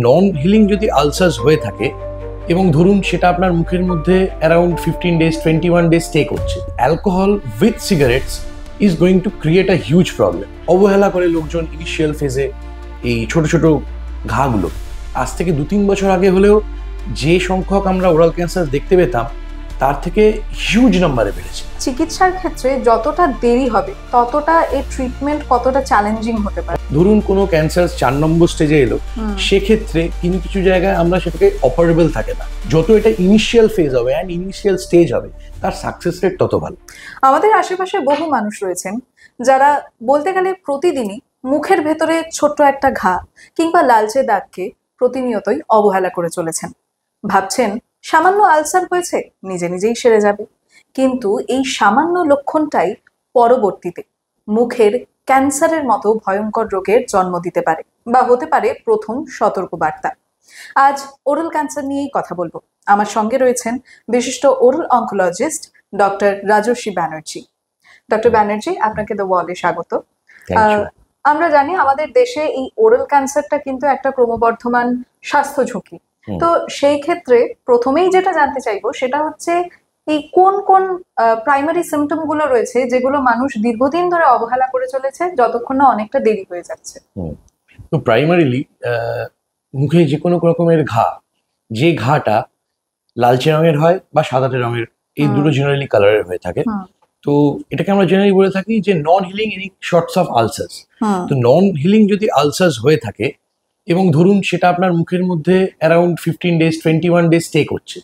নন healing যদি ulcers হয়ে থাকে এবং ধরুন সেটা আপনার মুখের মধ্যে অ্যারাউন্ড 15 days 21 days স্টে করছে, alcohol with cigarettes is going to create a huge problem. অবহেলা করে লোকজন ইনিশিয়াল ফেজে এই ছোট ছোট ঘাগুলো, আজ থেকে 2-3 বছর আগে হলেও যে সংখ্যক আমরা ওরাল ক্যান্সার দেখতে পেতাম তার থেকে হিউজ নাম্বারে বেড়েছে। চিকিৎসার ক্ষেত্রে যতটা দেরি হবে ততটা এর ট্রিটমেন্ট কতটা চ্যালেঞ্জিং হতে পারে। ধরুন কোনো ক্যান্সার 4 নম্বর স্টেজে এলো, সেক্ষেত্রে কিছু জায়গায় আমরা সেটাকে অপারেবল থাকে না। যত এটা ইনিশিয়াল ফেজ হবে অ্যান্ড ইনিশিয়াল স্টেজ হবে তার সাকসেস রেট তত ভালো। আমাদের আশেপাশে বহু মানুষ রয়েছেন যারা বলতে গেলে প্রতিদিনই মুখের ভেতরে ছোট্ট একটা ঘা কিংবা লালচে দাগকে প্রতিনিয়তই অবহেলা করে চলেছেন। ভাবছেন সামান্য আলসার হয়েছে, নিজে নিজেই সেরে যাবে, কিন্তু এই সামান্য লক্ষণটাই পরবর্তীতে মুখের ক্যান্সারের মতো ভয়ঙ্কর রোগের জন্ম দিতে পারে বা হতে পারে প্রথম সতর্কবার্তা। আজ ওরাল ক্যান্সার নিয়েই কথা বলবো। আমার সঙ্গে রয়েছেন বিশিষ্ট oral oncologist doctor Rajasvi Banerjee. Doctor Banerjee, আপনাকে দ্য ওয়ালে স্বাগত। আমরা জানি আমাদের দেশে এই ওরাল ক্যান্সারটা কিন্তু একটা ক্রমবর্ধমান স্বাস্থ্য ঝুঁকি। তো সেই ক্ষেত্রে প্রথমেই যেটা জানতে চাইবো সেটা হচ্ছে এই কোন কোন প্রাইমারি সিমটম গুলো রয়েছে যেগুলো মানুষ দীর্ঘদিন ধরে অবহেলা করে চলেছে যতক্ষণ না অনেকটা দেরি হয়ে যাচ্ছে। তো প্রাইমারিলি মুখে যে কোনো রকমের ঘা, যে ঘাটা লালচে রঙের হয় বা সাদাটে রঙের, এই দুটো জেনারেলি কালারের হয়ে থাকে। তো এটাকে আমরা জেনারেলি বলে থাকি যে non healing any sorts of ulcers. তো নন হিলিং যদি আলসার্স হয়ে থাকে এবং ধরুন সেটা আপনার মুখের মধ্যে অ্যারাউন্ড 15 days 21 days স্টে করছে,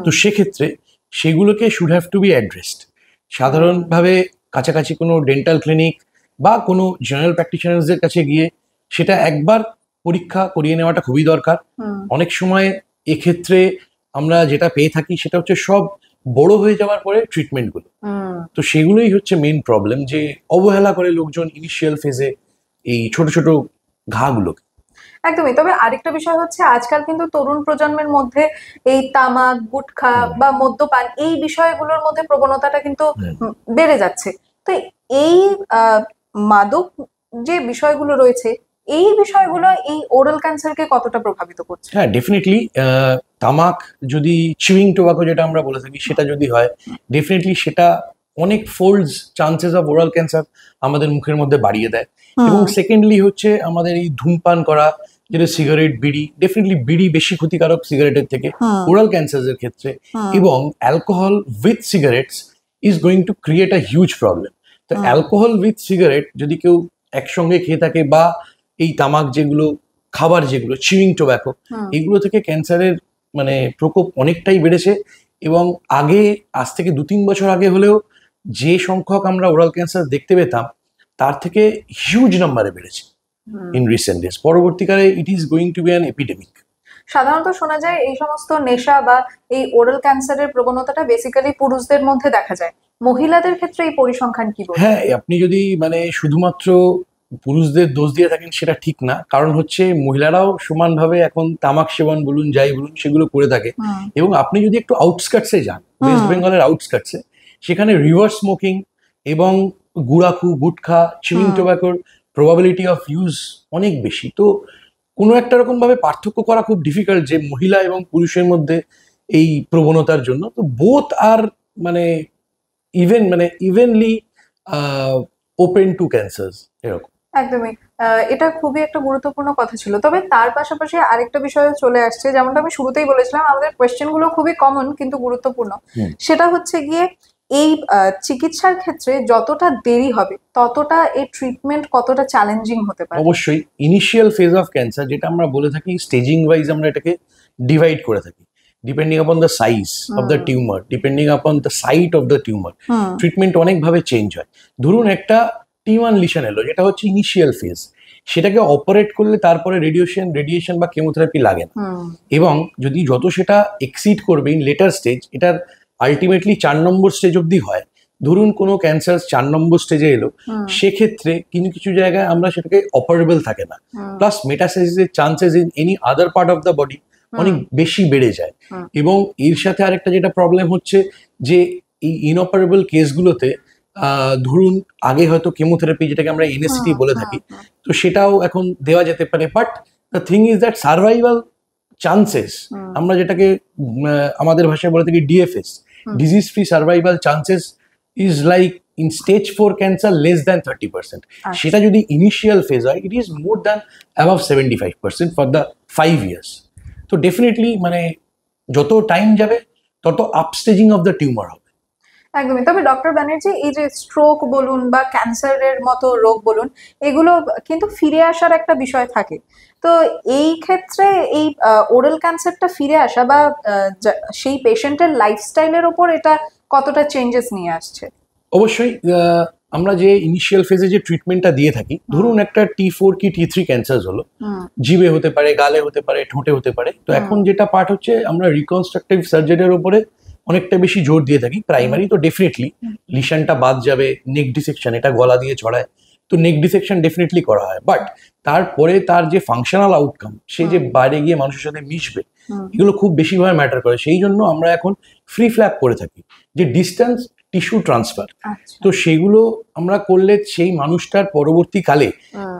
তো সেক্ষেত্রে সেগুলোকে should have to B addressed. সাধারণভাবে কাছাকাছি কোনো ডেন্টাল ক্লিনিক বা কোনো জেনারেল প্র্যাকটিশনার্সদের কাছে গিয়ে সেটা একবার পরীক্ষা করিয়ে নেওয়াটা খুবই দরকার। অনেক সময় এক্ষেত্রে আমরা যেটা পেয়ে থাকি সেটা হচ্ছে সব বড় হয়ে যাওয়ার পরে ট্রিটমেন্টগুলো, তো সেগুলোই হচ্ছে মেইন প্রবলেম, যে অবহেলা করে লোকজন ইনিশিয়াল ফেজে এই ছোট ছোট ঘাগুলোকে। একদমই। তবে আরেকটা বিষয় হচ্ছে আজকাল কিন্তু তরুণ প্রজন্মের মধ্যে এই তামাক, গুটখা বা মদ্যপান এই বিষয়গুলোর মধ্যে প্রবণতাটা কিন্তু বেড়ে যাচ্ছে। তো এই মাদক যে বিষয়গুলো রয়েছে এই বিষয়গুলো এই ওরাল ক্যান্সারকে কতটা প্রভাবিত করছে? হ্যাঁ, ডেফিনেটলি তামাক যদি চিউইং টোবাকো যেটা আমরা বলে থাকি সেটা যদি হয়, ডেফিনেটলি সেটা অনেক folds chances of oral cancer আমাদের মুখের মধ্যে বাড়িয়ে দেয়। এবং সেকেন্ডলি হচ্ছে আমাদের এই ধূমপান করা, যেটা সিগারেট, বিড়ি, ডেফিনেটলি বিড়ি বেশি ক্ষতিকারক সিগারেটের থেকে ওরাল ক্যান্সারের ক্ষেত্রে, এবং alcohol with cigarettes is going to create a huge problem. তো অ্যালকোহল উইথ সিগারেট যদি কেউ একসঙ্গে খেয়ে থাকে বা এই তামাক যেগুলো খাবার, যেগুলো চিউইং টোব্যাকো, এগুলো থেকে ক্যান্সারের প্রকোপ অনেকটাই বেড়েছে। এবং আজ থেকে 2-3 বছর আগে হলেও যে সংখ্যক আমরা ওরাল ক্যান্সার দেখতে পেতাম তার থেকে হিউজ নাম্বারে বেড়েছে ইন রিসেন্ট ডেজ। পরবর্তীকালে it is going to be an epidemic. সাধারণত শোনা যায় এই সমস্ত নেশা বা এই ওরাল ক্যান্সারের প্রবণতাটা বেসিক্যালি পুরুষদের মধ্যে দেখা যায়। মহিলাদের ক্ষেত্রে এই পরিসংখ্যান কি বলবেন? হ্যাঁ, আপনি যদি শুধুমাত্র পুরুষদের দোষ দিয়ে থাকেন সেটা ঠিক না, কারণ হচ্ছে মহিলারাও সমানভাবে এখন তামাক সেবন বলুন, যাই বলুন, সেগুলো করে থাকে। এবং আপনি যদি একটু আউটস্কার্টসে যান, ওয়েস্ট বেঙ্গলের আউটস্কার্টসে, সেখানে রিভার্স স্মোকিং এবং গুড়াখু, গুটখা, চিউইং টোব্যাকোর প্রবাবিলিটি অফ ইউজ অনেক বেশি। তো কোনো একটা রকম ভাবে পার্থক্য করা খুব ডিফিকাল্ট যে মহিলা এবং পুরুষের মধ্যে এই প্রবণতার জন্য। তো both are evenly open to cancers, এরকম। একদমই। এটা খুবই একটা গুরুত্বপূর্ণ কথা ছিল। তবে তার পাশাপাশি আরেকটা বিষয় চলে আসছে, যেমনটা আমি শুরুতেই বলেছিলাম, আমাদের কোয়েশ্চেন গুলো খুবই কমন কিন্তু গুরুত্বপূর্ণ। সেটা হচ্ছে গিয়ে এই চিকিৎসার ক্ষেত্রে যতটা দেরি হবে ততটা এই ট্রিটমেন্ট কতটা চ্যালেঞ্জিং হতে পারে। অবশ্যই ইনিশিয়াল ফেজ অফ ক্যান্সার, যেটা আমরা বলে থাকি স্টেজিং ওয়াইজ আমরা এটাকে ডিভাইড করে থাকি, depending upon the size of the tumour, depending upon the site of the tumour, treatment অনেকভাবে চেঞ্জ হয়। ধরুন একটা T1 লিশন এলো, যেটা হচ্ছে ইনিশিয়াল ফেজ, সেটাকে অপারেট করলে তারপরে রেডিয়েশন বা কেমোথেরাপি লাগে না। এবং যদি যত সেটা এক্সিড করবে ইন লেটার স্টেজ, এটার আলটিমেটলি 4 নম্বর স্টেজ অব্দি হয়। ধরুন কোনো ক্যান্সার 4 নম্বর স্টেজে এলো, সেক্ষেত্রে কিছু জায়গায় আমরা সেটাকে অপারেবল থাকে না, প্লাস মেটাস্টাসিসের chances in any other part of the body অনেক বেশি বেড়ে যায়। এবং এর সাথে আরেকটা যেটা প্রবলেম হচ্ছে যে এই ইনঅপারেবল কেসগুলোতে ধরুন আগে হয়তো কেমোথেরাপি, যেটাকে আমরা NST বলে থাকি, তো সেটাও এখন দেওয়া যেতে পারে, but the thing is that survival chances, আমরা যেটাকে আমাদের ভাষায় বলে থাকি DFS, disease free survival chances is like in stage 4 cancer less than 30%। সেটা যদি ইনিশিয়াল ফেজ হয়, it is more than above 75% for the 5 years। তো ডেফিনেটলি মানে যত টাইম যাবে তত আপস্টেজিং অফ দ্য টিউমার হবে। একদমই। তবে ডক্টর ব্যানার্জি, এই যে স্ট্রোক বলুন বা ক্যান্সারের মতো রোগ বলুন, এগুলো কিন্তু ফিরে আসার একটা বিষয় থাকে। তো এই ক্ষেত্রে এই ওরাল ক্যান্সারটা ফিরে আসা বা সেই পেশেন্টের লাইফস্টাইলের ওপর এটা কতটা চেঞ্জেস নিয়ে আসছে? অবশ্যই আমরা যে ইনিশিয়াল ফেজে যে ট্রিটমেন্টটা দিয়ে থাকি, ধরুন একটা T4 কি T3 ক্যান্সার হলো, জিভে হতে পারে, গালে হতে পারে, ঠোঁটে হতে পারে। তো এখন যেটা পার্ট হচ্ছে, আমরা রিকনস্ট্রাকটিভ সার্জারির উপরে অনেকটা বেশি জোর দিয়ে থাকি। প্রাইমারি তো ডেফিনেটলি লিশনটা বাদ যাবে, নেক ডিসেকশন, এটা গলা দিয়ে ছড়ায়, তো নেক ডিসেকশন ডেফিনেটলি করা হয়। বাট তারপরে তার যে ফাংশনাল আউটকাম, সে যে বাইরে গিয়ে মানুষের সাথে মিশবে, এগুলো খুব বেশিভাবে ম্যাটার করে। সেই জন্য আমরা এখন ফ্রি ফ্ল্যাপ করে থাকি, যে ডিস্টেন্স টিস্যু ট্রান্সফার। তো সেগুলো আমরা করলে সেই মানুষটার পরবর্তীকালে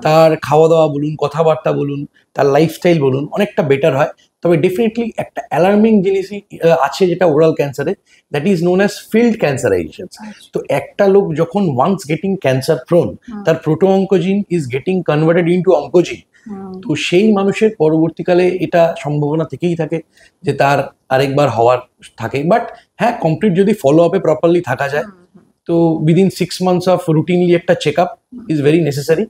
তার খাওয়া দাওয়া বলুন, কথাবার্তা বলুন, তার লাইফস্টাইল বলুন, অনেকটা বেটার হয়। তবে ডেফিনেটলি একটা অ্যালার্মিং জিনিসই আছে যেটা ওরাল ক্যান্সারে, that is known as field cancerization. তো একটা লোক যখন ওয়ান্স গেটিং ক্যান্সার প্রোন, তার proto oncogene is getting converted into oncogene. তো সেই মানুষের পরবর্তীকালে এটা সম্ভাবনা থেকেই থাকে যে তার আরেকবার হওয়ার থাকে। বাট হ্যাঁ, কমপ্লিট যদি ফলো আপে প্রপারলি থাকা যায়, তো উইদিন 6 months অফ রুটিনলি একটা check up is very necessary.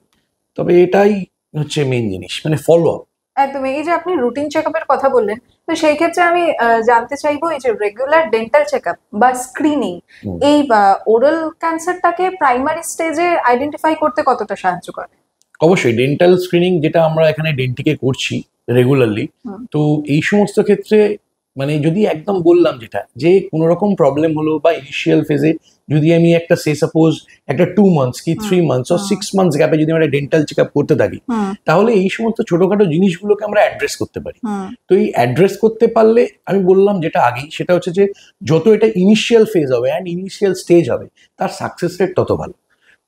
তবে এটাই হচ্ছে মেইন জিনিস, মানে ফলো আপ। একদমই। এই যে আপনি রুটিন চেকআপের কথা বললেন, তো সেই ক্ষেত্রে আমি জানতে চাইবো, এই যে রেগুলার ডেন্টাল চেকআপ বা স্ক্রিনিং এই ওরাল ক্যান্সারটাকে প্রাইমারি স্টেজে আইডেন্টিফাই করতে কতটা সাহায্য করে? অবশ্যই ডেন্টাল স্ক্রিনিং যেটা আমরা এখানে ডেন্টিকে করছি রেগুলারলি, তো এই সমস্ত ক্ষেত্রে মানে যদি একদম বললাম যেটা, যে কোনো রকম প্রবলেম হলো বা ইনিশিয়াল ফেজে যদি আমি একটা সাপোজ একটা 2 months কি 3 months or 6 months গ্যাপে যদি আমরা ডেন্টাল চেক আপ করতে থাকি, তাহলে এই সমস্ত ছোটখাটো জিনিসগুলোকে আমরা অ্যাড্রেস করতে পারি। তো এই অ্যাড্রেস করতে পারলে, আমি বললাম যেটা আগেই, সেটা হচ্ছে যে যত এটা ইনিশিয়াল ফেজ হবে অ্যান্ড ইনিশিয়াল স্টেজ হবে, তার সাকসেস রেট তত ভালো।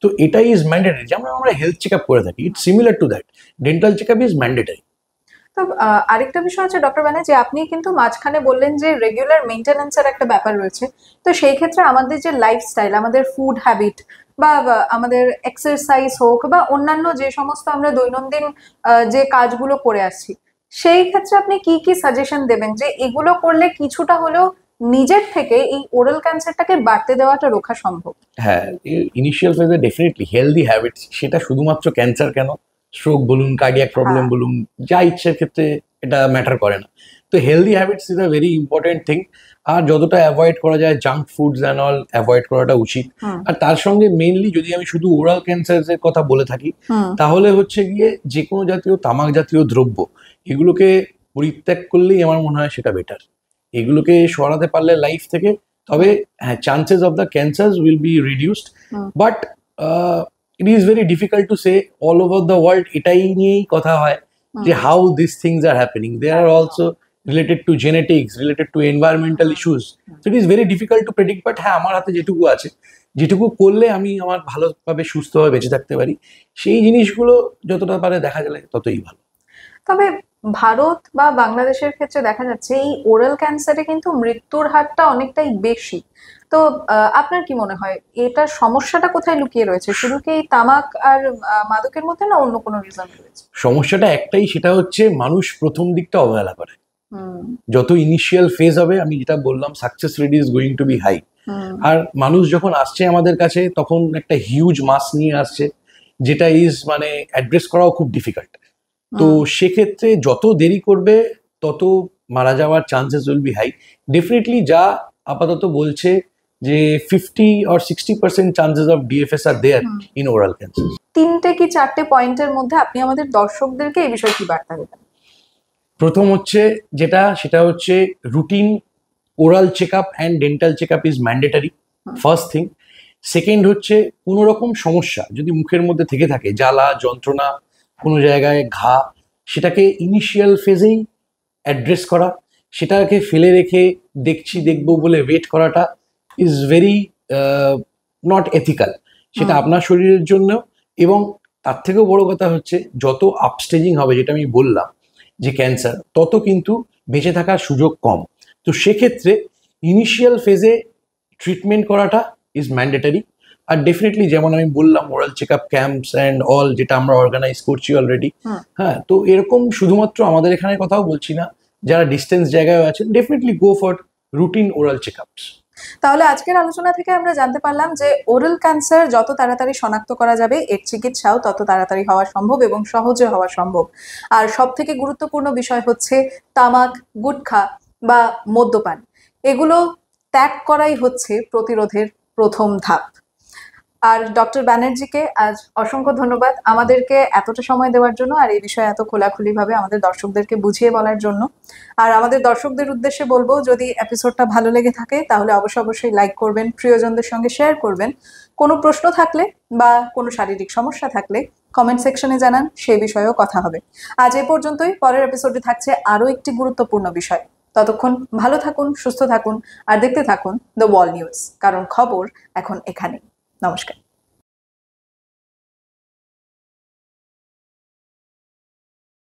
তো এটাই ইজ ম্যান্ডেটারি, যেমন আমরা হেলথ চেক আপ করে থাকি, it's similar to that, dental check up is mandatory. তো আরেকটা বিষয় হচ্ছে ডক্টর ব্যানার্জি, আপনি কিন্তু মাঝখানে বললেন যে রেগুলার মেইনটেনেন্সের একটা ব্যাপার রয়েছে। তো সেই ক্ষেত্রে আমাদের যে লাইফস্টাইল, আমাদের ফুড হ্যাবিট বা আমাদের এক্সারসাইজ হোক বা অন্যান্য যে সমস্ত আমরা দৈনন্দিন যে কাজগুলো করে আসছি, সেই ক্ষেত্রে আপনি কি কি সাজেশন দেবেন যে এগুলো করলে কিছুটা হলেও নিজের থেকে এই ওরাল ক্যান্সারটাকে বাড়তে দেওয়াটা রোখা সম্ভব? হ্যাঁ, ইনিশিয়াল ফেজে ডেফিনেটলি হেলদি হ্যাবিটস, সেটা শুধুমাত্র ক্যান্সার কেন, স্ট্রোক বলুন, কার্ডিয়াক প্রবলেম বলুন, যা ইচ্ছের ক্ষেত্রে এটা ম্যাটার করে না। তো healthy habits is a very important thing. আর যতটা অ্যাভয়েড করা যায় junk foods and all avoid করাটা উচিত। আর তার সঙ্গে মেইনলি যদি আমি শুধু ওরাল ক্যান্সারের কথা বলে থাকি, তাহলে হচ্ছে গিয়ে যে কোনো জাতীয় তামাক জাতীয় দ্রব্য, এগুলোকে পরিত্যাগ করলেই আমার মনে হয় সেটা বেটার। এগুলোকে সরাতে পারলে লাইফ থেকে, তবে হ্যাঁ, chances of the cancer will be reduced. But it is very difficult to say. All over the world এটাই নিয়েই কথা হয় যে how this things are happening. They are also related to genetics, related to environmental issues. So it is very difficult to predict. But হ্যাঁ, আমার হাতে যেটুকু আছে, যেটুকু করলে আমি আমার ভালোভাবে সুস্থভাবে বেঁচে থাকতে পারি, সেই জিনিসগুলো যতটা পারে দেখা গেলে ততই ভালো। তবে ভারত বা বাংলাদেশের ক্ষেত্রে দেখা যাচ্ছে এই ওরাল ক্যান্সারে কিন্তু মৃত্যুর হারটা অনেকটাই বেশি। তো আপনার কি মনে হয় এটার সমস্যাটা কোথায় লুকিয়ে রয়েছে? শুধু কি এই তামাক আর মাদকের মধ্যে, না অন্য কোনো রিজন রয়েছে? সমস্যাটা একটাই, সেটা হচ্ছে মানুষ প্রথম দিকটা অবহেলা করে। যত ইনিশিয়াল ফেজ হবে, আমি যেটা বললাম, success rate is going to be high. আর মানুষ যখন আসছে আমাদের কাছে, তখন একটা হিউজ মাস নিয়ে আসছে, যেটা ইজ মানে অ্যাড্রেস করাও খুব ডিফিকাল্ট। তো সেক্ষেত্রে যত দেরি করবে তত মারা যাওয়ার chances will be high. Definitely যা আপাতত বলছে যে 50 or 60% chances of DFS are there in oral cancer. 3টে কি 4টে পয়েন্টের মধ্যে আপনি আমাদের দর্শকদেরকে এই বিষয়ে কি বার্তা দেবেন? প্রথম হচ্ছে যেটা, সেটা হচ্ছে routine oral check up and dental check up is mandatory, first thing. Second হচ্ছে কোনো রকম সমস্যা যদি মুখের মধ্যে থেকে থাকে, জ্বালা যন্ত্রণা, কোনো জায়গায় ঘা, সেটাকে ইনিশিয়াল ফেজেই অ্যাড্রেস করা। সেটাকে ফেলে রেখে দেখবো বলে ওয়েট করাটা ইজ ভেরি নট এথিক্যাল। সেটা আপনার শরীরের জন্য। এবং তার থেকেও বড় কথা হচ্ছে, যত আপস্টেজিং হবে, যেটা আমি বললাম, যে ক্যান্সার, তত কিন্তু বেঁচে থাকার সুযোগ কম। তো সেক্ষেত্রে ইনিশিয়াল ফেজে ট্রিটমেন্ট করাটা ইজ ম্যান্ডেটারি। আর ডেফিনেটলি যেমন আমি বললাম, oral check up camps and all, যেটা আমরা অর্গানাইজ করছি অলরেডি। হ্যাঁ, তো এরকম শুধুমাত্র আমাদের এখানে কথাও বলছি না, যারা ডিস্টেন্স জায়গায় আছেন definitely go for routine oral check ups. তাহলে আজকের আলোচনা থেকে আমরা জানতে পারলাম যে ওরাল ক্যান্সার যত তাড়াতাড়ি শনাক্ত করা যাবে, এর চিকিৎসাও তত তাড়াতাড়ি হওয়া সম্ভব এবং সহজে হওয়া সম্ভব। আর সব থেকে গুরুত্বপূর্ণ বিষয় হচ্ছে তামাক, গুটখা বা মদ্যপান, এগুলো ত্যাগ করাই হচ্ছে প্রতিরোধের প্রথম ধাপ। আর ডক্টর ব্যানার্জিকে আজ অসংখ্য ধন্যবাদ আমাদেরকে এতটা সময় দেওয়ার জন্য, আর এই বিষয়ে এত খোলাখুলিভাবে আমাদের দর্শকদেরকে বুঝিয়ে বলার জন্য। আর আমাদের দর্শকদের উদ্দেশ্যে বলবো, যদি এপিসোডটা ভালো লেগে থাকে তাহলে অবশ্যই লাইক করবেন, প্রিয়জনদের সঙ্গে শেয়ার করবেন। কোনো প্রশ্ন থাকলে বা কোনো শারীরিক সমস্যা থাকলে কমেন্ট সেকশনে জানান, সেই বিষয়েও কথা হবে। আজ এ পর্যন্তই। পরের এপিসোডে থাকছে আরও একটি গুরুত্বপূর্ণ বিষয়। ততক্ষণ ভালো থাকুন, সুস্থ থাকুন আর দেখতে থাকুন দ্য ওয়াল নিউজ, কারণ খবর এখন এখানেই। নমস্কার।